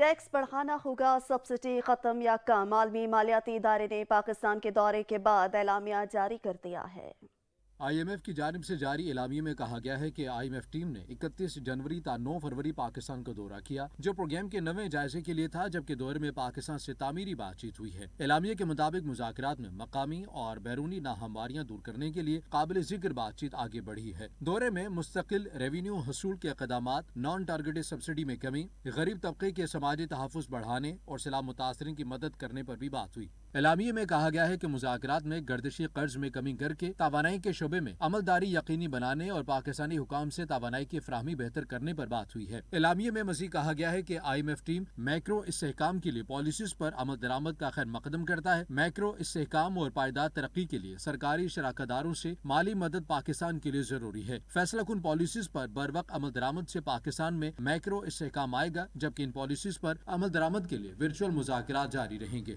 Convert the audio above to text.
Tax بڑھانا ہوگا، subsidy ختم یا کم؟ عالمی مالیاتی ادارے نے پاکستان کے دورے کے بعد اعلامیہ جاری کر دیا ہے۔ آئی ایم ایف کی جانب سے جاری اعلامیے میں کہا گیا ہے کہ آئی ایم ایف ٹیم نے 31 جنوری تا 9 فروری پاکستان کا دورہ کیا، جو پروگرام کے 9ویں جائزے کے لیے تھا، جبکہ دورے میں پاکستان سے تعمیری بات چیت ہوئی ہے۔ اعلامیے کے مطابق مذاکرات میں مقامی اور بیرونی ناہمواریاں دور کرنے کے لیے قابل ذکر بات چیت آگے بڑھی ہے۔ دورے میں مستقل ریونیو حصول کے اقدامات، نان ٹارگیٹڈ سبسڈی میں کمی، غریب طبقے کے سماجی تحفظ بڑھانے اور سیلاب متاثرین کی مدد کرنے پر بھی بات ہوئی۔ اعلامیے میں کہا گیا ہے کہ مذاکرات میں گردشی قرض میں کمی کر کے توانائی کے شعبے میں عملداری یقینی بنانے اور پاکستانی حکام سے توانائی کی فراہمی بہتر کرنے پر بات ہوئی ہے۔ اعلامیے میں مزید کہا گیا ہے کہ I M F team macro استحکام کے لیے پالیسیز پر عمل درآمد کا خیر مقدم کرتا ہے۔ میکرو استحکام اور پائیدار ترقی کے لیے سرکاری شراکت داروں سے مالی مدد پاکستان کے لیے ضروری ہے۔ فیصلہ کن پالیسیز پر بروقت عمل درآمد سے پاکستان میں میکرو استحکام آئے گا، جبکہ ان پالیسیز پر عمل درآمد کے لیے ورچوئل مذاکرات جاری رہیں گے۔